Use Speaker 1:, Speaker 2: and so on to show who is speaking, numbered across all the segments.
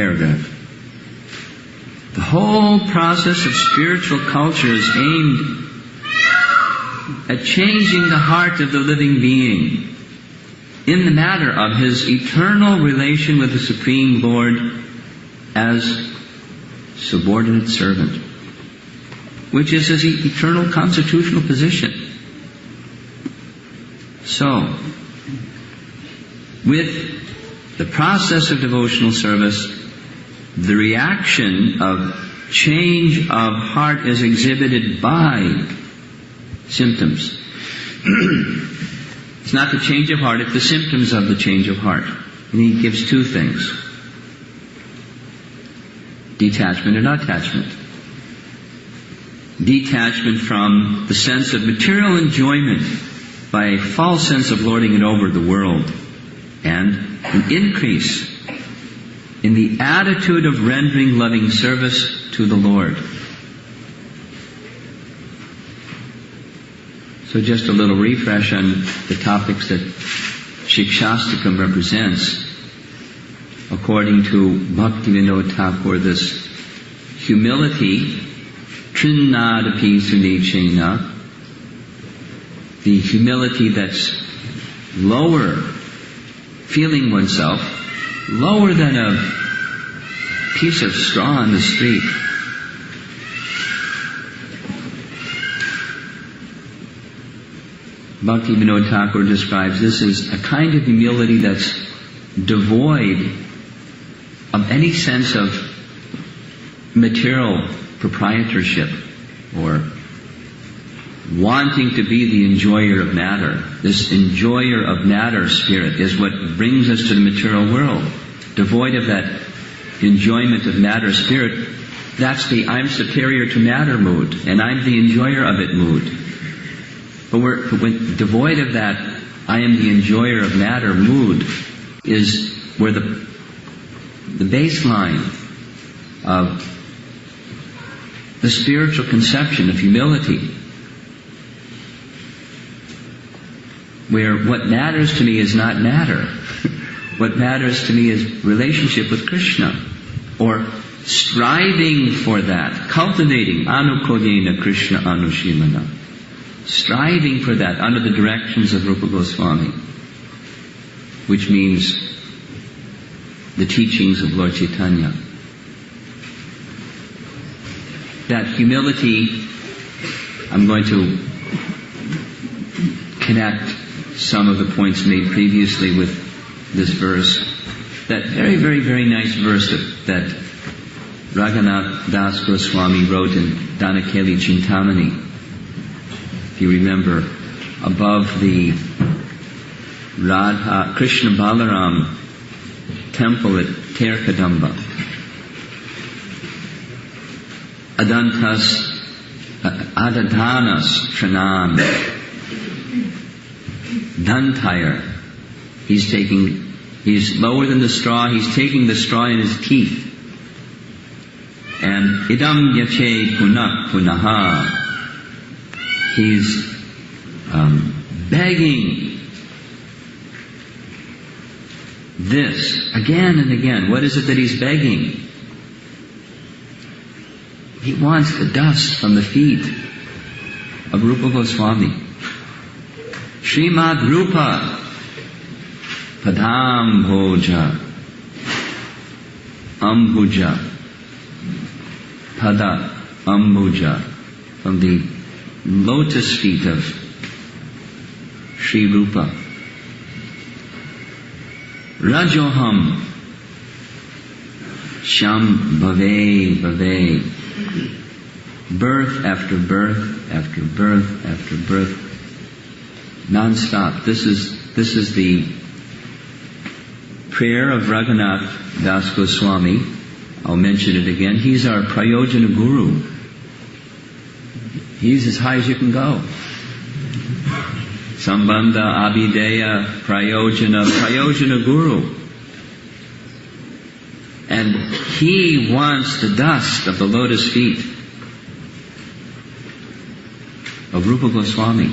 Speaker 1: paragraph. The whole process of spiritual culture is aimed at changing the heart of the living being in the matter of his eternal relation with the Supreme Lord as subordinate servant, which is his eternal constitutional position. So, with the process of devotional service, the reaction of change of heart is exhibited by symptoms. It's not the change of heart, it's the symptoms of the change of heart. And he gives two things: detachment and attachment. Detachment from the sense of material enjoyment by a false sense of lording it over the world, and an increase in the attitude of rendering loving service to the Lord. So just a little refresh on the topics that Shikshastakam represents. According to Bhaktivinoda Thakur, this humility, trinnadapi sunechena, the humility that's lower, feeling oneself lower than a piece of straw on the street. Bhaktivinoda Thakur describes this as a kind of humility that's devoid of any sense of material proprietorship or wanting to be the enjoyer of matter. This enjoyer of matter spirit is what brings us to the material world. Devoid of that enjoyment of matter spirit, that's the I'm superior to matter mood, and I'm the enjoyer of it mood. But when devoid of that I am the enjoyer of matter mood is where the baseline of the spiritual conception of humility, where what matters to me is not matter. What matters to me is relationship with Krishna, or striving for that, cultivating anukodena Krishna anushilana, striving for that under the directions of Rupa Goswami, which means the teachings of Lord Chaitanya. That humility, I'm going to connect some of the points made previously with this verse. That very, very, very nice verse that Raghunath Das Goswami wrote in Danakeli Chintamani. If you remember, above the Radha Krishna Balaram temple at Terkadamba, Adadanas Tranam Dantire. He's lower than the straw, he's taking the straw in his teeth. And idam yache punak punaha. He's begging this again and again. What is it that he's begging? He wants the dust from the feet of Rupa Goswami. Srimad Rupa Padam Bhoja Ambuja Pada Ambuja, from the lotus feet of Sri Rupa. Rajoham Sham Bhave Bhave, birth after birth after birth after birth, non-stop. This is the prayer of Raghunath Das Goswami. I'll mention it again. He's our Prayojana Guru. He's as high as you can go. Sambandha, Abhideya, Prayojana Guru. And he wants the dust of the lotus feet of Rupa Goswami.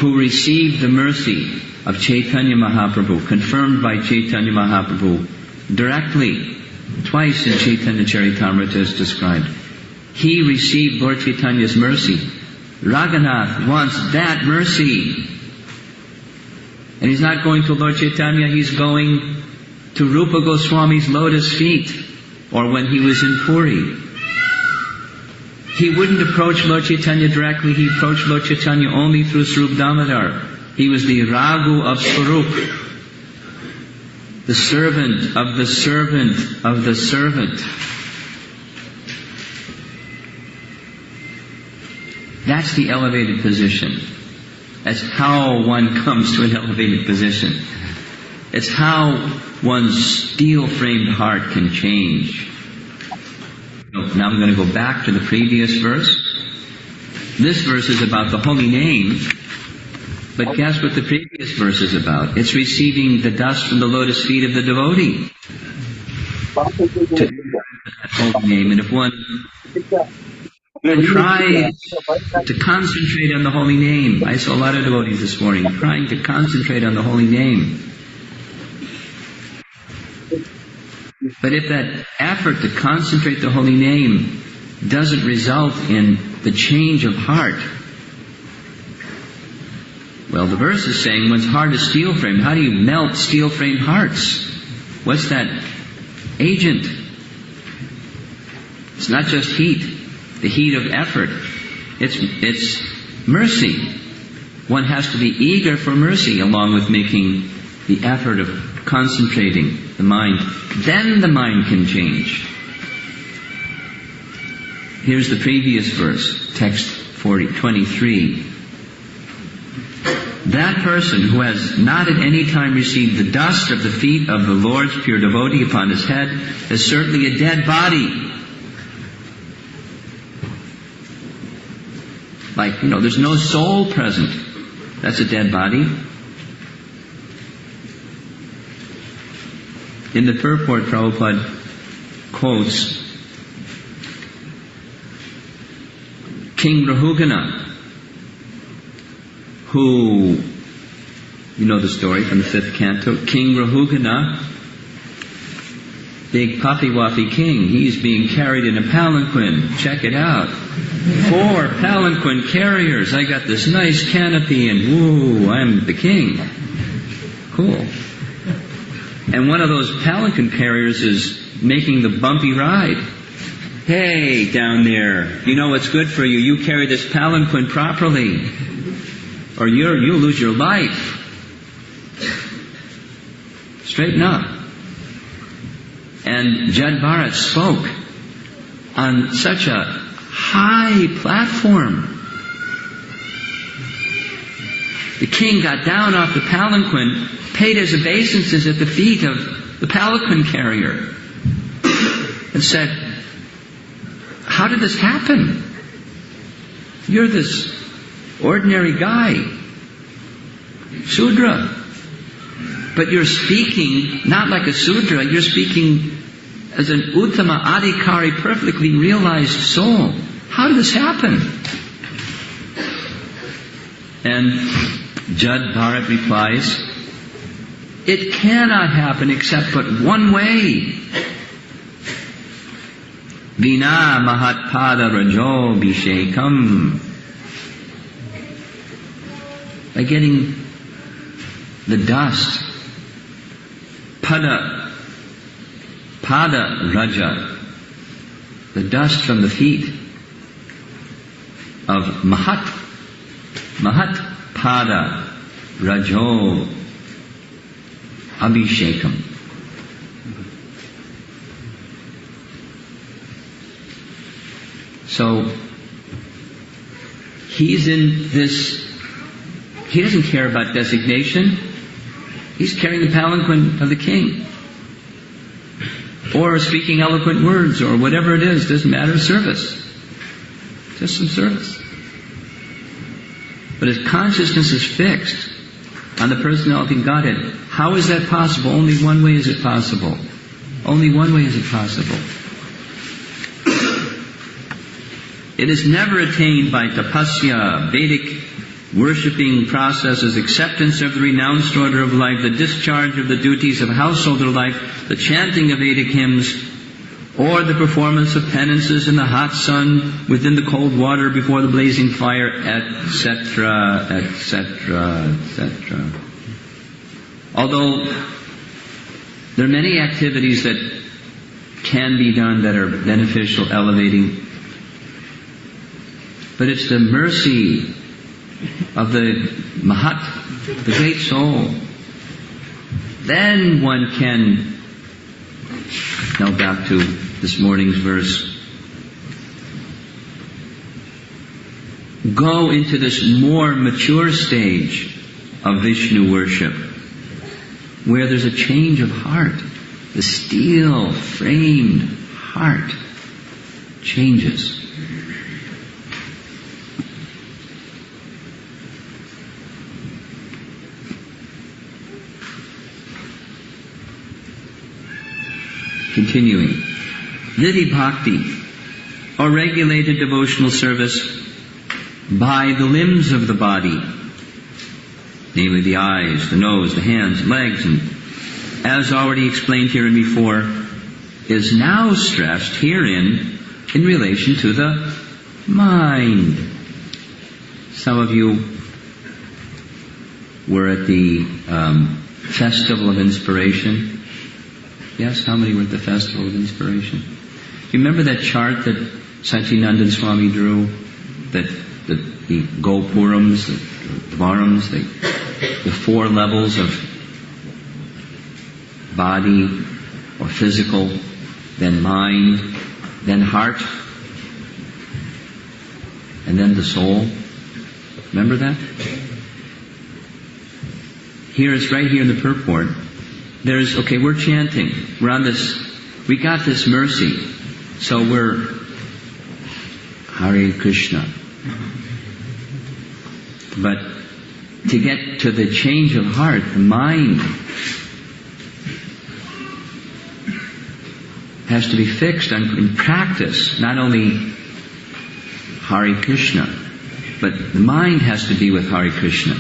Speaker 1: who received the mercy of Chaitanya Mahaprabhu, confirmed by Chaitanya Mahaprabhu directly, twice in Chaitanya Charitamrita is described. He received Lord Chaitanya's mercy. Raghunath wants that mercy. And he's not going to Lord Chaitanya, he's going to Rupa Goswami's lotus feet, or when he was in Puri. He wouldn't approach Lord Chaitanya directly, he approached Lord Chaitanya only through Swarup Damodar. He was the Raghu of Swarup, the servant of the servant of the servant. That's the elevated position. That's how one comes to an elevated position. It's how one's steel-framed heart can change. Now I'm going to go back to the previous verse. This verse is about the holy name, but guess what the previous verse is about? It's receiving the dust from the lotus feet of the devotee. To that holy name. And if one tries to concentrate on the holy name, I saw a lot of devotees this morning trying to concentrate on the holy name. But if that effort to concentrate the holy name doesn't result in the change of heart, well, the verse is saying one's heart is steel-framed. How do you melt steel-framed hearts? What's that agent? It's not just heat, the heat of effort. It's mercy. One has to be eager for mercy along with making the effort of concentrating the mind. Then the mind can change. Here's the previous verse, text 23. That person who has not at any time received the dust of the feet of the Lord's pure devotee upon his head is certainly a dead body. Like, there's no soul present. That's a dead body. In the purport, Prabhupada quotes King Rahugana, who, you know the story from the 5th canto. King Rahugana, big puffy-waffy king, he's being carried in a palanquin. Check it out. 4 palanquin carriers. I got this nice canopy and woo, I'm the king. Cool. And one of those palanquin carriers is making the bumpy ride. Hey, down there, you know what's good for you? You carry this palanquin properly, or you'll lose your life. Straighten up. And Jad Bharat spoke on such a high platform. The king got down off the palanquin, paid his obeisances at the feet of the palanquin carrier, and said, "How did this happen? You're this ordinary guy, Sudra, but you're speaking not like a Sudra, you're speaking as an Uttama Adhikari, perfectly realized soul. How did this happen?" And Jad Bharat replies, "It cannot happen except but one way. Vina mahatpada rajo bhishekam." By getting the dust, pada raja, the dust from the feet of Mahat pada rajo abhishekam. So he's in this, he doesn't care about designation. He's carrying the palanquin of the king, or speaking eloquent words, or whatever it is, doesn't matter, service. Just some service. But his consciousness is fixed on the personality of Godhead. How is that possible? Only one way is it possible. Only one way is it possible. It is never attained by tapasya, Vedic worshipping processes, acceptance of the renounced order of life, the discharge of the duties of householder life, the chanting of Vedic hymns, or the performance of penances in the hot sun, within the cold water, before the blazing fire, etc., etc., etc. Although there are many activities that can be done that are beneficial, elevating, but it's the mercy of the Mahat, the great soul. Then one can, now back to this morning's verse, go into this more mature stage of Vishnu worship, where there's a change of heart. The steel-framed heart changes. Continuing. Vidhi Bhakti, or regulated devotional service by the limbs of the body, namely the eyes, the nose, the hands, legs, and as already explained here and before, is now stressed herein in relation to the mind. Some of you were at the Festival of Inspiration. Yes, how many were at the Festival of Inspiration? You remember that chart that Satyananda Swami drew? That the Gopurams, the Dvarams, the four levels of body or physical, then mind, then heart, and then the soul. Remember that? Here, it's right here in the purport. We're chanting. We're on this, we got this mercy. So we're Hare Krishna. But to get to the change of heart, the mind has to be fixed in practice. Not only Hare Krishna, but the mind has to be with Hare Krishna.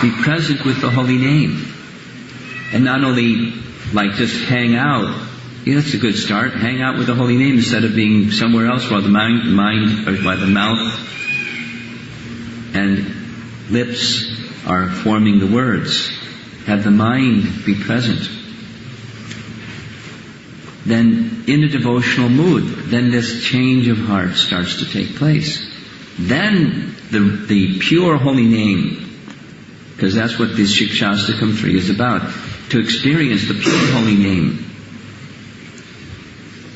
Speaker 1: Be present with the holy name. And not only like just hang out. Yeah, that's a good start. Hang out with the holy name instead of being somewhere else while the mind or by the mouth and lips are forming the words. Have the mind be present. Then in a devotional mood, then this change of heart starts to take place. Then the pure holy name, because that's what this Shikshastakam 3 is about, to experience the pure holy name.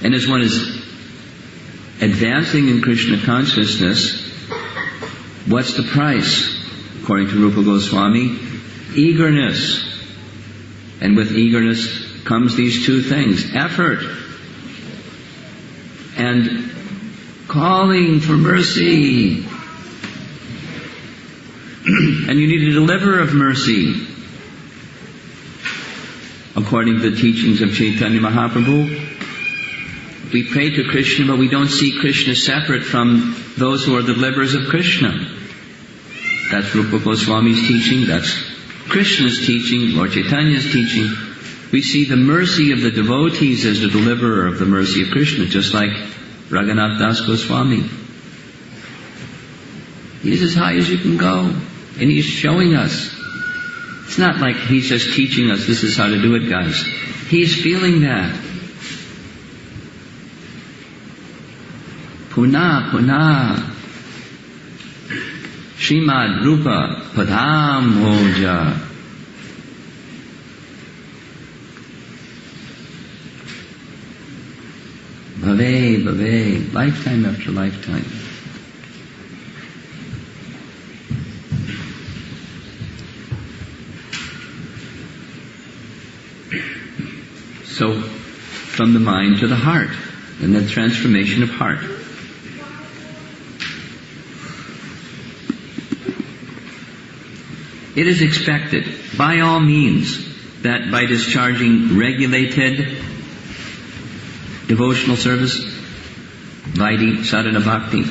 Speaker 1: And as one is advancing in Krishna consciousness, what's the price? According to Rupa Goswami, eagerness. And with eagerness comes these two things: effort and calling for mercy. And you need a deliverer of mercy. According to the teachings of Chaitanya Mahaprabhu, we pray to Krishna, but we don't see Krishna separate from those who are the deliverers of Krishna. That's Rupa Goswami's teaching, that's Krishna's teaching, Lord Chaitanya's teaching. We see the mercy of the devotees as the deliverer of the mercy of Krishna, just like Raghunath Das Goswami. He's as high as you can go, and he's showing us. It's not like he's just teaching us, this is how to do it, guys. He's feeling that. Puna, Puna. Srimad Rupa Padam Hoja. Bhave, bhave, lifetime after lifetime. So, from the mind to the heart, and the transformation of heart. It is expected, by all means, that by discharging regulated devotional service, Vaidhi, Sadhana Bhakti,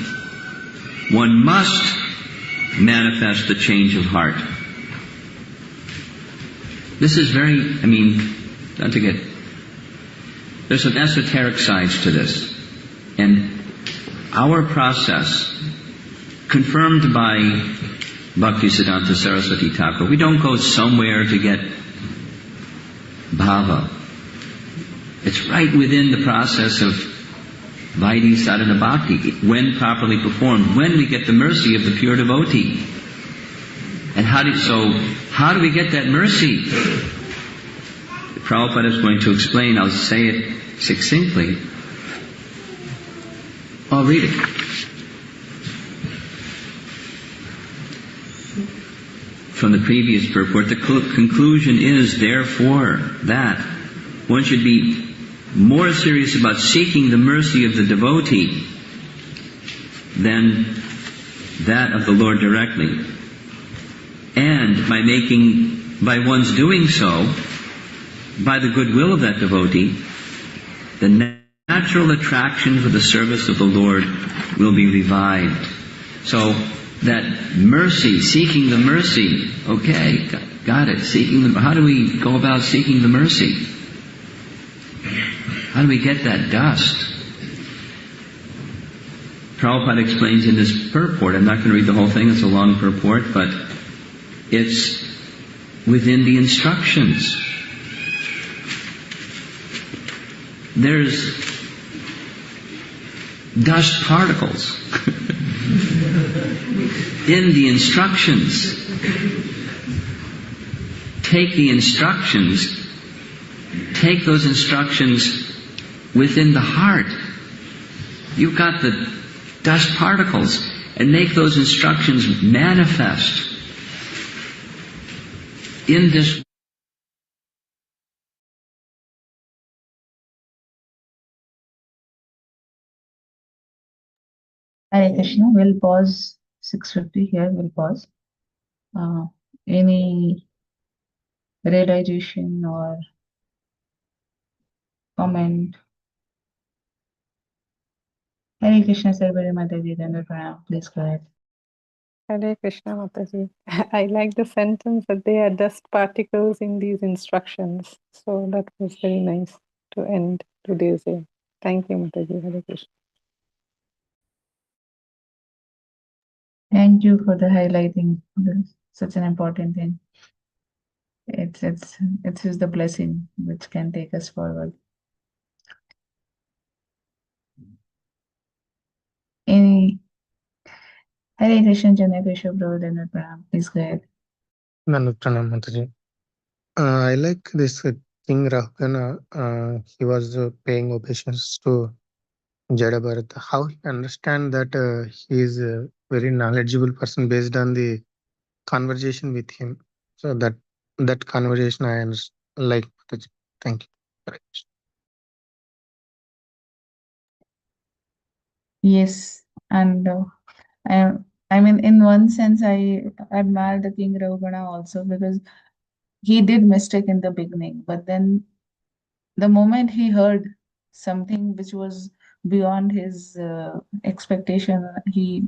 Speaker 1: one must manifest the change of heart. This is very, not to get, there's some esoteric sides to this. And our process, confirmed by Bhaktisiddhanta Saraswati Thakur, we don't go somewhere to get bhava. It's right within the process of Vaidhi Sadhana Bhakti, when properly performed, when we get the mercy of the pure devotee. And how do we get that mercy? Prabhupada is going to explain, I'll say it succinctly. I'll read it. From the previous purport, the conclusion is, therefore, that one should be more serious about seeking the mercy of the devotee than that of the Lord directly. And by one's doing so, by the goodwill of that devotee, the natural attraction for the service of the Lord will be revived. So that mercy, seeking the mercy, okay, got it. How do we go about seeking the mercy? How do we get that dust? Prabhupada explains in this purport, I'm not going to read the whole thing, it's a long purport, but it's within the instructions. There's dust particles in the instructions. Take those instructions within the heart. You've got the dust particles, and make those instructions manifest in this.
Speaker 2: Hare Krishna. We'll pause 6:50 here. We'll pause. Any realization or comment? Hare Krishna, Sarvare Mataji, Danda Pranam. Please go ahead.
Speaker 3: Hare Krishna Mataji. I like the sentence that they are dust particles in these instructions. So that was very nice to end today's day. Thank you, Mataji. Hare Krishna.
Speaker 2: Thank you for the highlighting such an important thing. It's just the blessing which can take us forward. Any Hare Krishna, Jana Krishna, Prabhu, Danda Pranam. Please go ahead.
Speaker 4: Nanu Pranam Mataji. I like this King Rahugana. He was paying obeisance to Jada Bharata. How he understand that he is a very knowledgeable person based on the conversation with him. So that conversation I like Mataji. Thank you.
Speaker 2: Yes, and in one sense, I admire the King Rahugana also, because he did mistake in the beginning, but then the moment he heard something which was beyond his expectation, he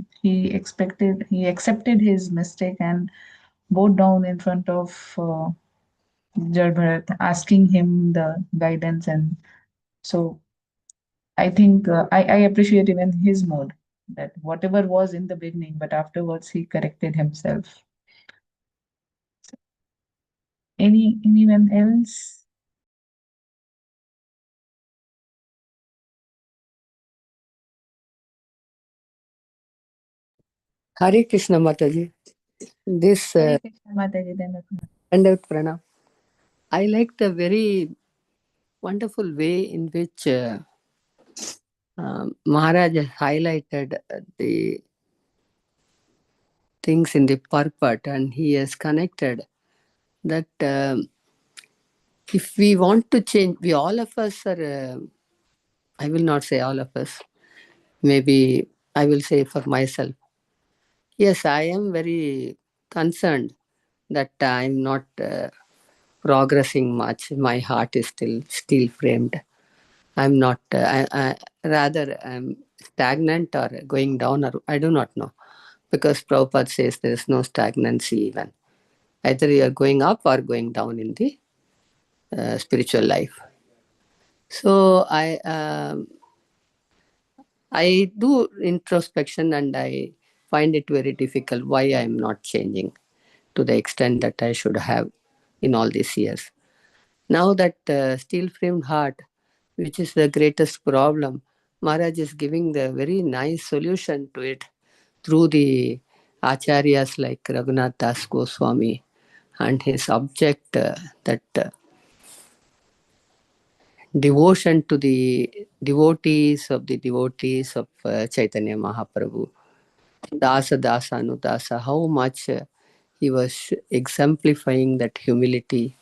Speaker 2: accepted his mistake and bowed down in front of Jad Bharat, asking him the guidance. And so I think I appreciate even his mode, that whatever was in the beginning, but afterwards he corrected himself. Anyone else?
Speaker 5: Hare Krishna Mataji. This
Speaker 2: Hare Krishna Mataji,
Speaker 5: Dandavat Pranam. I like the very wonderful way in which Maharaj has highlighted the things in the purport, and he has connected that if we want to change, we all of us are, I will not say all of us, maybe I will say for myself. Yes, I am very concerned that I'm not progressing much. My heart is still steel framed. I'm not, rather I'm stagnant or going down, or I do not know. because Prabhupada says there is no stagnancy even. Either you are going up or going down in the spiritual life. So I do introspection and I find it very difficult why I am not changing to the extent that I should have in all these years. Now that steel-framed heart, which is the greatest problem, Maharaj is giving the very nice solution to it through the acharyas like Raghunath Das Goswami and his object that devotion to the devotees of Chaitanya Mahaprabhu. Dasa Dasa Anudasa, how much he was exemplifying that humility.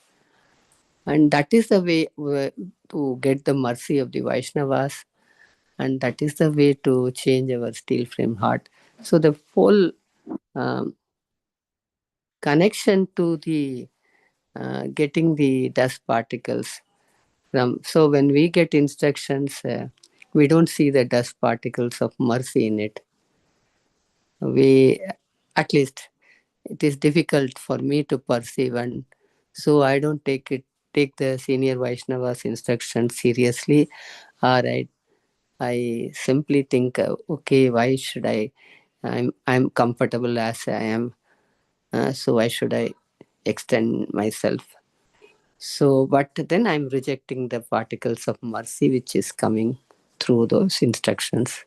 Speaker 5: And that is the way to get the mercy of the Vaishnavas. And that is the way to change our steel frame heart. So the whole connection to the getting the dust particles from. So when we get instructions, we don't see the dust particles of mercy in it. We, at least, it is difficult for me to perceive, and so I don't take the senior Vaishnava's instructions seriously, or I simply think, okay, why should I'm comfortable as I am, so why should I extend myself? So, but then I'm rejecting the particles of mercy which is coming through those instructions.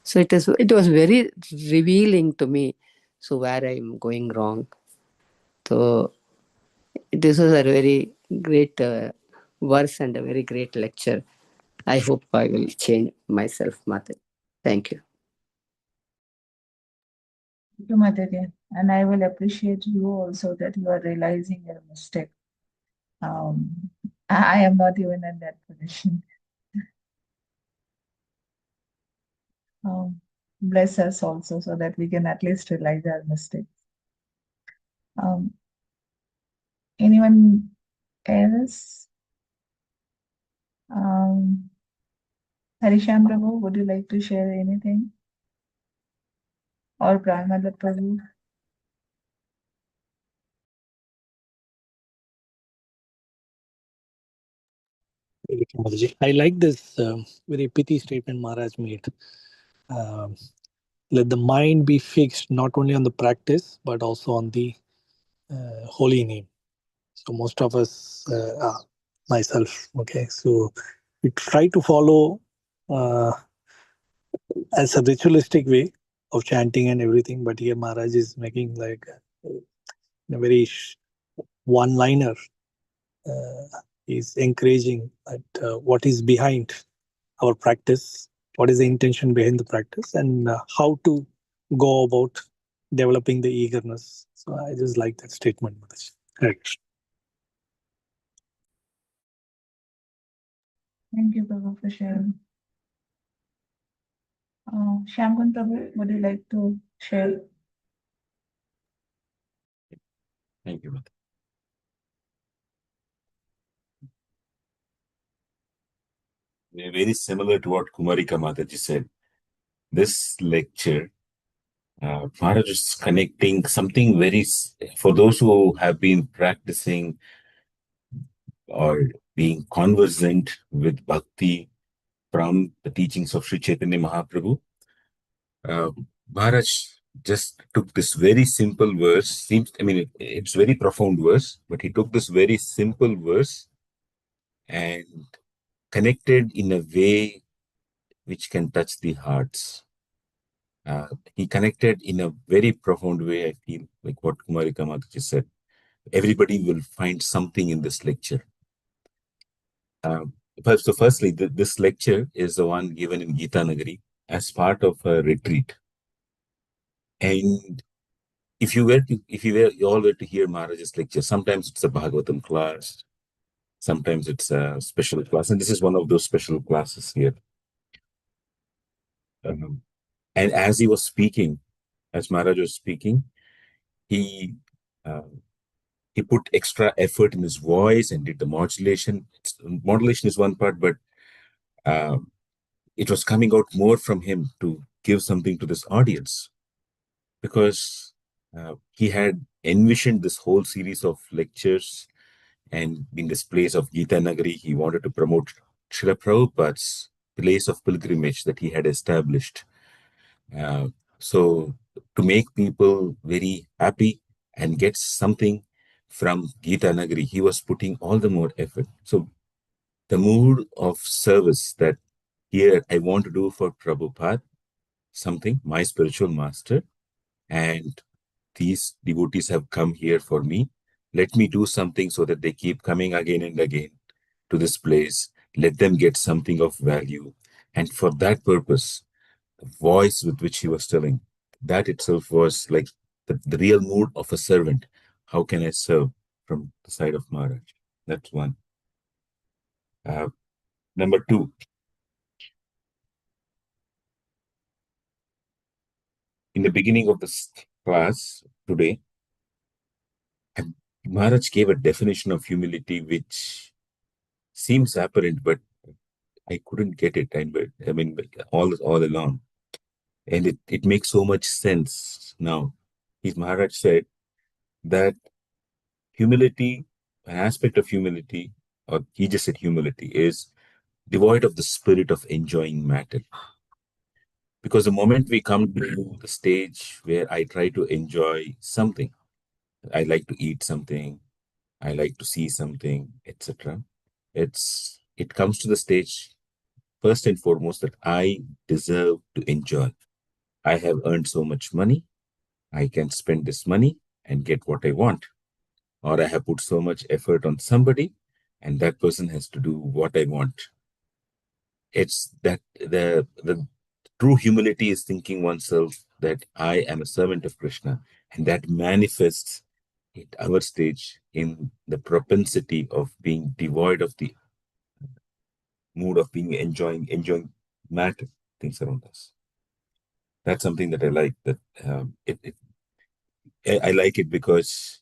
Speaker 5: So it was very revealing to me. So where I'm going wrong. So this was a very great verse and a very great lecture. I hope I will change myself, Mother. Thank you.
Speaker 2: Thank you, Mataji. And I will appreciate you also that you are realizing your mistake. I am not even in that position. Bless us also so that we can at least realize our mistakes. Anyone else? Harisham Prabhu, would you like to share anything? Or Pranadat Prabhu?
Speaker 6: I like this very pithy statement Maharaj made. Let the mind be fixed not only on the practice but also on the holy name. So most of us, myself, okay, so we try to follow as a ritualistic way of chanting and everything, but here Maharaj is making like a very one-liner. Is encouraging that what is behind our practice, what is the intention behind the practice, and how to go about developing the eagerness. So I just like that statement. Correct.
Speaker 2: Thank you, Prabhu, for sharing. Shamgun Prabhu, would you like to share?
Speaker 7: Thank you. Very similar to what Kumarika Mataji said. This lecture, Maharaj is connecting something very, for those who have been practicing or being conversant with bhakti from the teachings of Sri Chaitanya Mahaprabhu. Maharaj just took this very simple verse, it's very profound verse, but he took this very simple verse and connected in a way which can touch the hearts. He connected in a very profound way, I feel, like what Kumarika Mataji said. Everybody will find something in this lecture. So firstly, this lecture is the one given in Gita Nagari as part of a retreat. And if you all were to hear Maharaj's lecture, sometimes it's a Bhagavatam class, sometimes it's a special class, and this is one of those special classes here. And as he was speaking, as Maharaj was speaking, he put extra effort in his voice and did the modulation. Modulation is one part, but it was coming out more from him to give something to this audience. because he had envisioned this whole series of lectures, and in this place of Gita Nagari, he wanted to promote Srila Prabhupada's place of pilgrimage that he had established. So to make people very happy and get something from Gita Nagari, he was putting all the more effort. So the mood of service that here I want to do for Prabhupada, something, my spiritual master, and these devotees have come here for me. Let me do something so that they keep coming again and again to this place. Let them get something of value. And for that purpose, the voice with which he was telling, that itself was like the real mood of a servant. How can I serve from the side of Maharaj? That's one. Number two, in the beginning of this class today, Maharaj gave a definition of humility which seems apparent, but I couldn't get it. I mean, all along, and it makes so much sense now. His Maharaj said that humility, an aspect of humility, or he just said humility, is devoid of the spirit of enjoying matter. Because the moment we come to the stage where I try to enjoy something, I like to eat something, I like to see something, etc. It comes to the stage first and foremost that I deserve to enjoy. I have earned so much money, I can spend this money and get what I want. Or I have put so much effort on somebody and that person has to do what I want. It's that the true humility is thinking oneself that I am a servant of Krishna, and that manifests at our stage in the propensity of being devoid of the mood of being enjoying matter, things around us. That's something that I like. That I like it because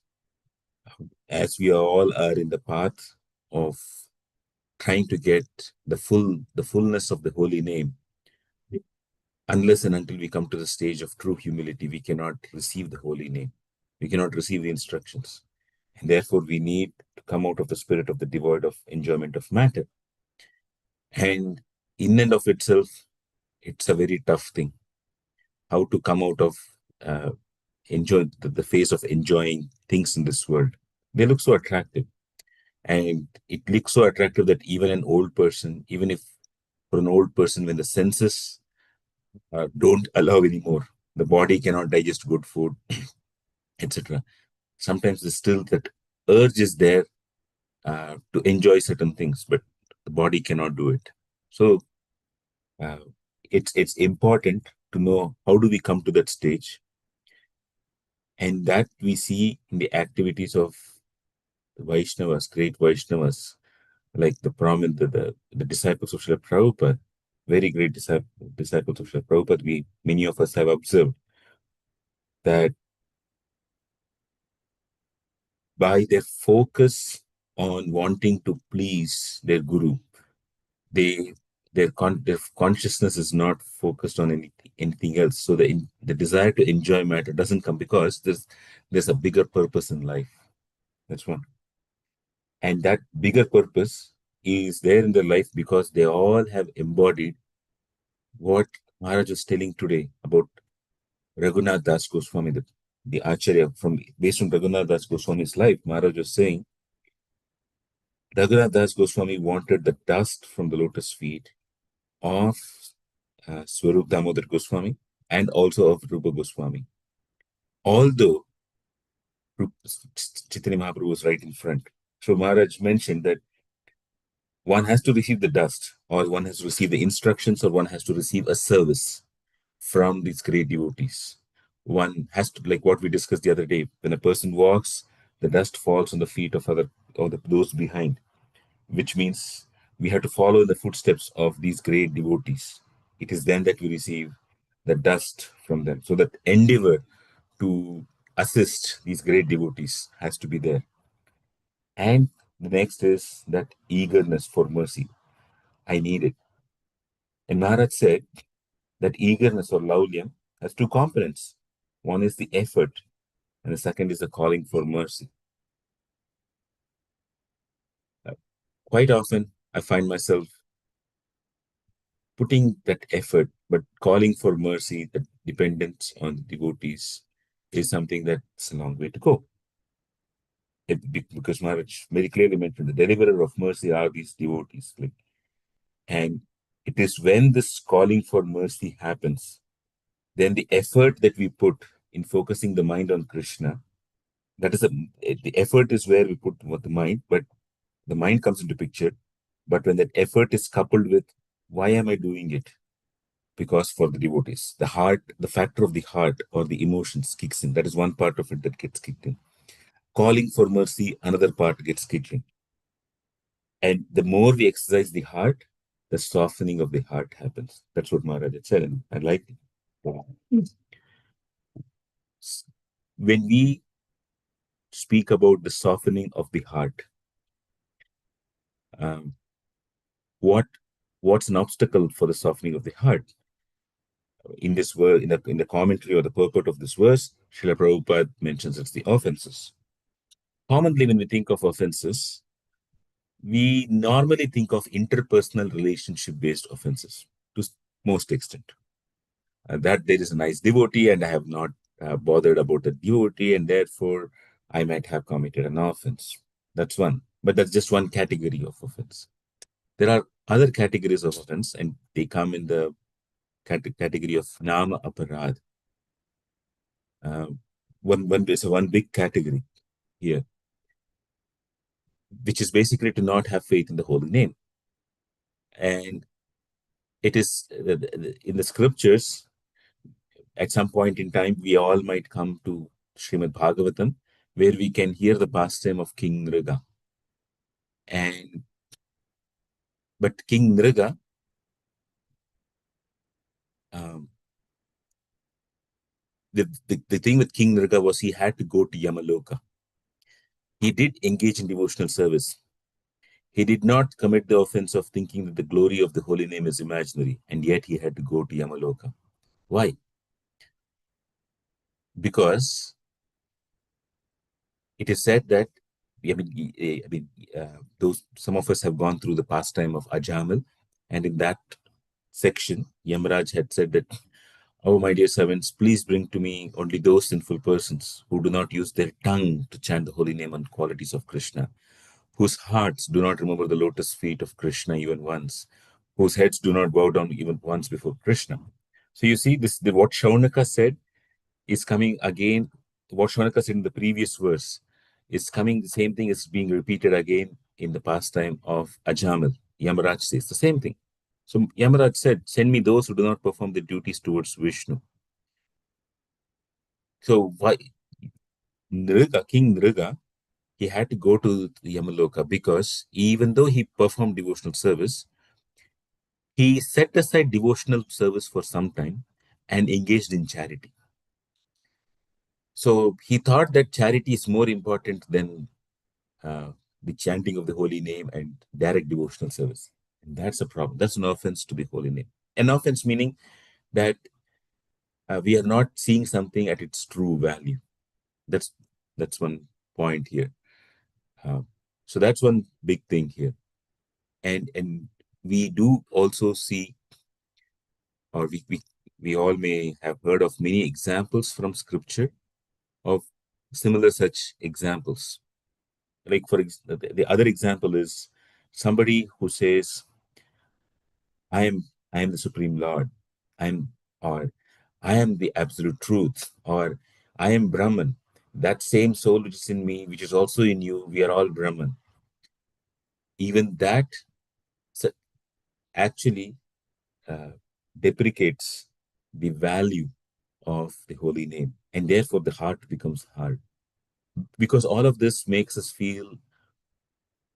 Speaker 7: as we all are in the path of trying to get the fullness of the holy name, unless and until we come to the stage of true humility, we cannot receive the holy name. We cannot receive the instructions. And therefore, we need to come out of the spirit of the devoid of enjoyment of matter. And in and of itself, it's a very tough thing. How to come out of enjoy the phase of enjoying things in this world. They look so attractive. And it looks so attractive that even an old person, even if for an old person, when the senses don't allow anymore, the body cannot digest good food, etc. Sometimes there's still that urge is there to enjoy certain things, but the body cannot do it. So it's important to know how do we come to that stage, and that we see in the activities of the Vaishnavas, great Vaishnavas, like the disciples of Srila Prabhupada, very great disciples of Srila Prabhupada. Many of us have observed that by their focus on wanting to please their guru, their consciousness is not focused on anything else. So the desire to enjoy matter doesn't come because there's a bigger purpose in life. That's one. And that bigger purpose is there in their life because they all have embodied what Maharaj was telling today about Raghunath Das Goswami, the Acharya, based on Raghunath Das Goswami's life. Maharaj was saying Raghunath Das Goswami wanted the dust from the lotus feet of Swarup Damodar Goswami and also of Rupa Goswami. Although Chaitanya Mahaprabhu was right in front. So Maharaj mentioned that one has to receive the dust, or one has to receive the instructions, or one has to receive a service from these great devotees. One has to, like what we discussed the other day, when a person walks, the dust falls on the feet of those behind, which means we have to follow in the footsteps of these great devotees. It is then that we receive the dust from them. So that endeavor to assist these great devotees has to be there. And the next is that eagerness for mercy. I need it. And Maharaj said that eagerness or laulyam has two components. One is the effort, and the second is the calling for mercy. Quite often, I find myself putting that effort, but calling for mercy, that dependence on the devotees, is something that's a long way to go. Because Maharaj very clearly mentioned the deliverer of mercy are these devotees. And it is when this calling for mercy happens, then the effort that we put in focusing the mind on Krishna, that is the effort is where we put the mind, but the mind comes into picture. But when that effort is coupled with, why am I doing it? Because for the devotees, the heart, the factor of the heart or the emotions kicks in. That is one part of it that gets kicked in. Calling for mercy, another part gets kicked in. And the more we exercise the heart, the softening of the heart happens. That's what Maharaj had said, and I like it. When we speak about the softening of the heart, um, what's an obstacle for the softening of the heart? In this verse, in the commentary or the purport of this verse, Srila Prabhupada mentions it's the offenses. Commonly, when we think of offenses, we normally think of interpersonal relationship-based offenses to most extent. That there is a nice devotee and I have not bothered about the devotee, and therefore I might have committed an offense. That's one. But that's just one category of offense. There are other categories of offense, and they come in the category of nama aparad. One big category here, which is basically to not have faith in the holy name. And it is in the scriptures, at some point in time, we all might come to Srimad Bhagavatam, where we can hear the pastime of King Nriga. But King Nriga, the thing with King Nriga was he had to go to Yamaloka. He did engage in devotional service. He did not commit the offense of thinking that the glory of the holy name is imaginary, and yet he had to go to Yamaloka. Why? Because it is said that, some of us have gone through the pastime of Ajamal, and in that section, Yamaraj had said that, "Oh, my dear servants, please bring to me only those sinful persons who do not use their tongue to chant the holy name and qualities of Krishna, whose hearts do not remember the lotus feet of Krishna even once, whose heads do not bow down even once before Krishna." So you see, what Shaunaka said is coming again. What Shaunaka said in the previous verse is coming, the same thing is being repeated again in the pastime of Ajamal. Yamaraj says the same thing. So Yamaraj said, "Send me those who do not perform their duties towards Vishnu." So why King Nriga, he had to go to Yamaloka because even though he performed devotional service, he set aside devotional service for some time and engaged in charity. So he thought that charity is more important than the chanting of the holy name and direct devotional service. And that's a problem. That's an offense to the holy name. An offense meaning that we are not seeing something at its true value. That's one point here. So that's one big thing here. And we do also see, or we all may have heard of many examples from scripture of similar such examples. Like the other example is somebody who says, I am the Supreme Lord, or I am the absolute truth, or I am Brahman. That same soul which is in me, which is also in you, we are all Brahman. Even that actually deprecates the value of the holy name, and therefore the heart becomes hard. Because all of this makes us feel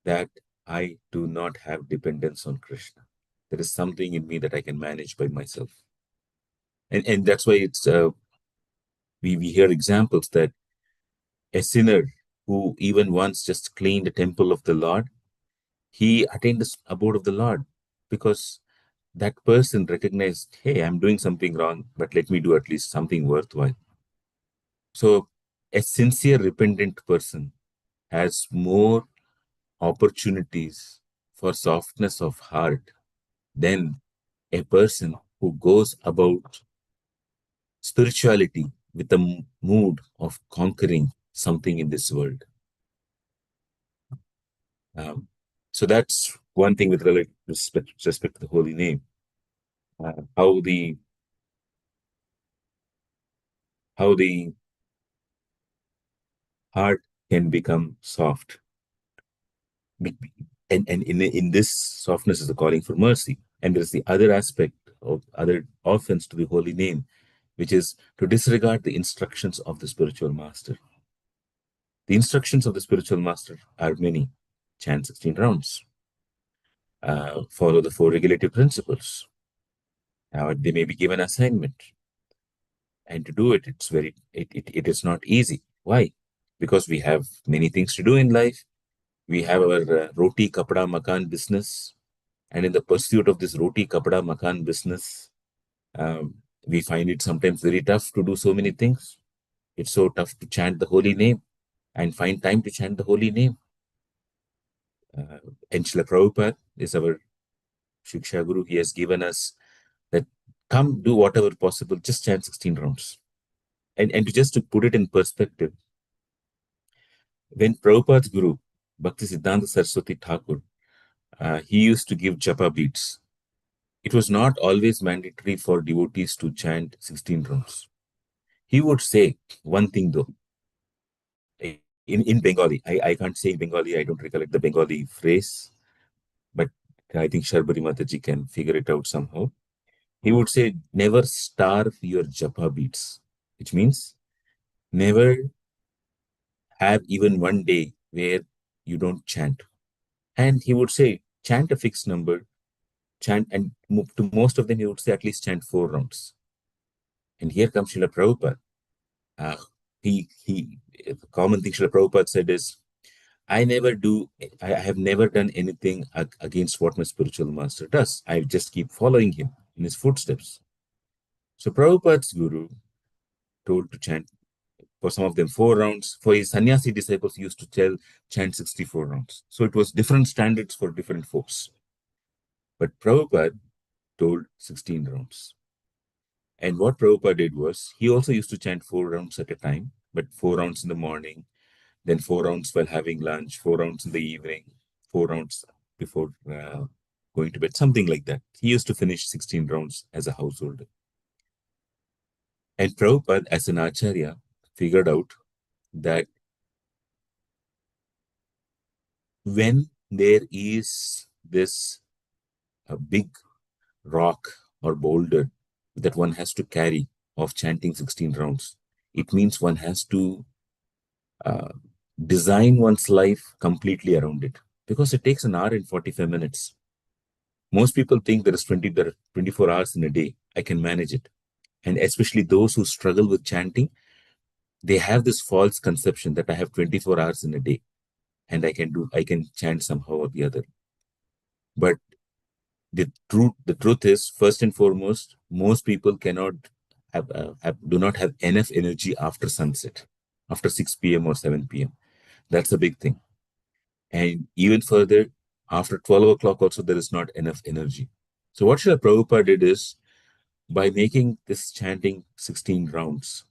Speaker 7: that I do not have dependence on Krishna. There is something in me that I can manage by myself. And that's why it's we hear examples that a sinner who even once just cleaned the temple of the Lord, he attained the abode of the Lord because that person recognized, hey, I'm doing something wrong, but let me do at least something worthwhile. So a sincere, repentant person has more opportunities for softness of heart than a person who goes about spirituality with a mood of conquering something in this world. Um, so that's one thing with respect to the holy name. How the heart can become soft. And in this softness is the calling for mercy. And there's the other aspect of other offense to the holy name, which is to disregard the instructions of the spiritual master. The instructions of the spiritual master are many. Chant 16 rounds. Follow the 4 regulative principles. They may be given assignment. And to do it, it is not easy. Why? Because we have many things to do in life. We have our roti kapda makan business, and in the pursuit of this roti kapda makan business, we find it sometimes very tough to do so many things. It's so tough to chant the holy name and find time to chant the holy name. And Srila Prabhupada is our Shiksha Guru. He has given us that come do whatever possible, just chant 16 rounds. And to put it in perspective, when Prabhupada's Guru, Bhakti Siddhanta Saraswati Thakur, he used to give japa beats. It was not always mandatory for devotees to chant 16 rounds. He would say one thing though, in Bengali. I can't say in Bengali, I don't recollect the Bengali phrase, but I think Sharbari Mataji can figure it out somehow. He would say, never starve your japa beats, which means never have even one day where you don't chant. And he would say, chant a fixed number, chant, and to most of them, he would say at least chant 4 rounds. And here comes Srila Prabhupada. The common thing Srila Prabhupada said is, I have never done anything against what my spiritual master does. I just keep following him in his footsteps. So Prabhupada's Guru told to chant, for some of them 4 rounds. For his sannyasi disciples, he used to chant 64 rounds. So it was different standards for different folks. But Prabhupada told 16 rounds. And what Prabhupada did was, he also used to chant 4 rounds at a time, but 4 rounds in the morning, then 4 rounds while having lunch, 4 rounds in the evening, 4 rounds before going to bed, something like that. He used to finish 16 rounds as a householder. And Prabhupada, as an acharya, figured out that when there is this big rock or boulder that one has to carry of chanting 16 rounds, it means one has to design one's life completely around it, because it takes an hour and 45 minutes. Most people think there are 24 hours in a day. I can manage it. And especially those who struggle with chanting, they have this false conception that I have 24 hours in a day and I can chant somehow or the other. But the truth is, first and foremost, most people cannot do not have enough energy after sunset, after 6 p.m. or 7 p.m. That's a big thing. And even further, after 12 o'clock also, there is not enough energy. So what Srila Prabhupada did is, by making this chanting 16 rounds,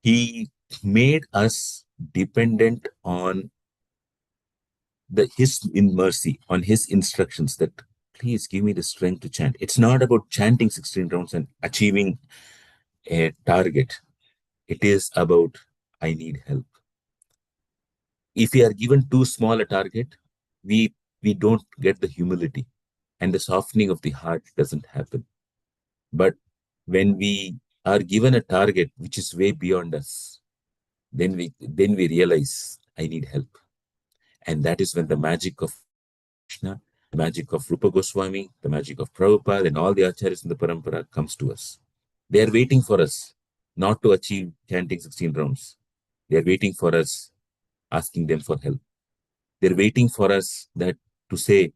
Speaker 7: he made us dependent on his in mercy, on his instructions, that please give me the strength to chant. It's not about chanting 16 rounds and achieving a target. It is about, I need help. If we are given too small a target, we don't get the humility, and the softening of the heart doesn't happen. But when we are given a target which is way beyond us, then we realize, I need help. And that is when the magic of Krishna, the magic of Rupa Goswami, the magic of Prabhupada, and all the acharyas in the parampara comes to us. They are waiting for us not to achieve chanting 16 rounds. They are waiting for us, asking them for help. They're waiting for us to say,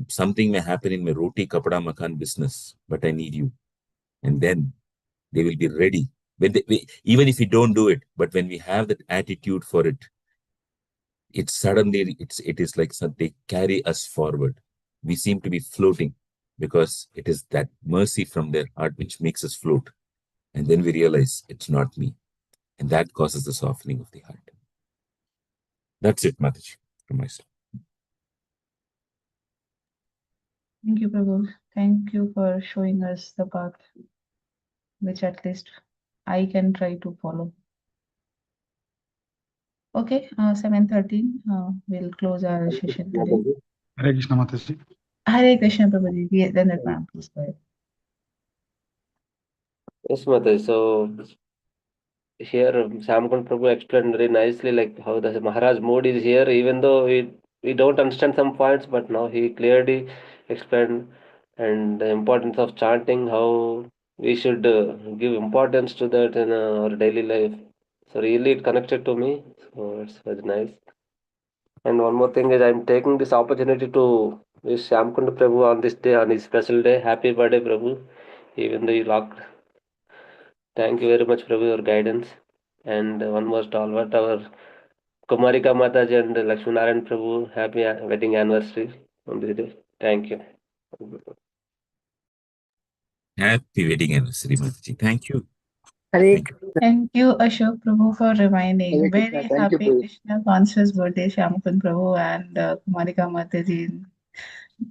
Speaker 7: something may happen in my roti kapada makan business, but I need you. And then they will be ready Even if we don't do it, but when we have that attitude for it, it suddenly, it is like they carry us forward. We seem to be floating because it is that mercy from their heart which makes us float. And then we realize it's not me. And that causes the softening of the heart. That's it, Mataji, from myself.
Speaker 2: Thank you, Prabhu. Thank you for showing us the path, which at least I can try to follow. Okay, 7:13. We'll close our session today.
Speaker 8: Hare Krishna Mataji.
Speaker 2: Hare Krishna, Prabhuji. Then that ma'am, please go ahead.
Speaker 9: Yes, Mataji. So here Samkund Prabhu explained very nicely like how the Maharaj mood is here, even though we don't understand some points, but now he clearly explained and the importance of chanting, how we should give importance to that in our daily life. So really it connected to me. So it's very nice. And one more thing is I'm taking this opportunity to wish Samkund Prabhu on this day, on his special day. Happy birthday, Prabhu. Even though you locked. Thank you very much, Prabhu, your guidance. And one more stalwart, our Kumarika Mataji and Lakshminarayan Prabhu, happy wedding anniversary on this day. Thank you.
Speaker 7: Happy wedding anniversary, Mataji. Thank you.
Speaker 5: Hare
Speaker 7: Thank you.
Speaker 2: Thank you, Ashok Prabhu, for reminding.
Speaker 10: Hare Krishna.
Speaker 2: Very
Speaker 10: Thank you,
Speaker 2: happy
Speaker 10: Prabhu.
Speaker 2: Krishna conscious birthday, Shyamkund Prabhu and Kumarika Mataji,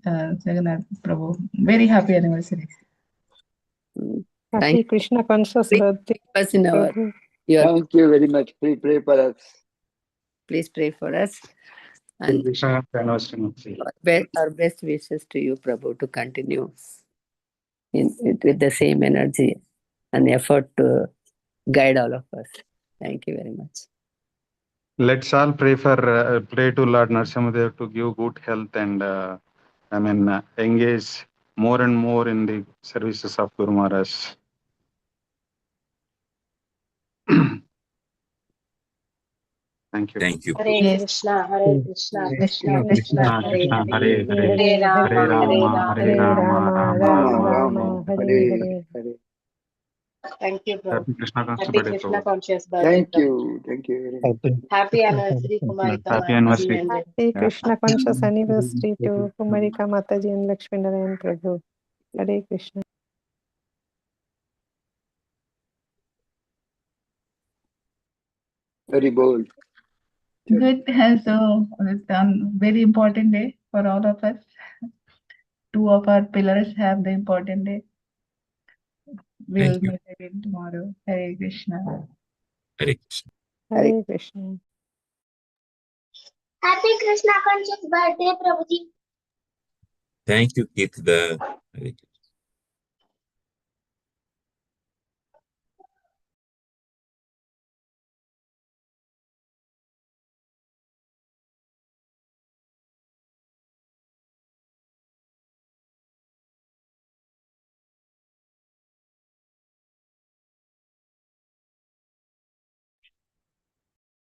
Speaker 2: Jagannath Prabhu. Very happy anniversary.
Speaker 3: Happy
Speaker 5: Thank
Speaker 3: Krishna conscious
Speaker 5: Please
Speaker 3: birthday,
Speaker 5: us in our
Speaker 3: Prabhu.
Speaker 5: your
Speaker 10: Thank you very much. Pray for us.
Speaker 5: please pray for us
Speaker 8: Hare
Speaker 5: and
Speaker 8: Krishna Anniversary Mataji.
Speaker 5: our best wishes to you, Prabhu, to continue with the same energy and effort to guide all of us. Thank you very much.
Speaker 8: Let's all pray to Lord Narasimhadev to give good health and engage more and more in the services of Guru Maharaj. Thank you.
Speaker 7: Thank you.
Speaker 11: Hare
Speaker 2: Yes.
Speaker 11: Krishna, Hare Krishna, Krishna
Speaker 8: Krishna
Speaker 11: Krishna,
Speaker 8: Krishna
Speaker 11: Hare Hare,
Speaker 8: Krishna Hare Hare
Speaker 11: Hare Rama,
Speaker 8: Hare Rama Rama
Speaker 10: Rama,
Speaker 8: Rama
Speaker 10: Rama, Hare, Hare.
Speaker 11: Thank you, bro.
Speaker 8: Happy Krishna
Speaker 11: Happy
Speaker 8: birthday,
Speaker 11: Krishna
Speaker 8: Prabhu.
Speaker 11: conscious birthday,
Speaker 10: Thank
Speaker 11: Prabhu.
Speaker 10: you. Thank you very much.
Speaker 11: Happy anniversary, Kumarika
Speaker 8: Happy
Speaker 11: Mataji
Speaker 8: anniversary.
Speaker 11: and
Speaker 3: Happy Krishna conscious anniversary to Kumarika Mataji and Lakshminarayan Prabhu. Hare Krishna.
Speaker 10: Very bold.
Speaker 2: Good. So it's a very important day for all of us. Two of our pillars have the important day. We'll
Speaker 7: Thank you.
Speaker 2: meet again tomorrow. Hare Krishna.
Speaker 7: Hare Krishna.
Speaker 3: Hare Krishna.
Speaker 12: Happy Krishna conscious birthday, Prabhuji.
Speaker 7: Thank you, Gita. Hare Krishna.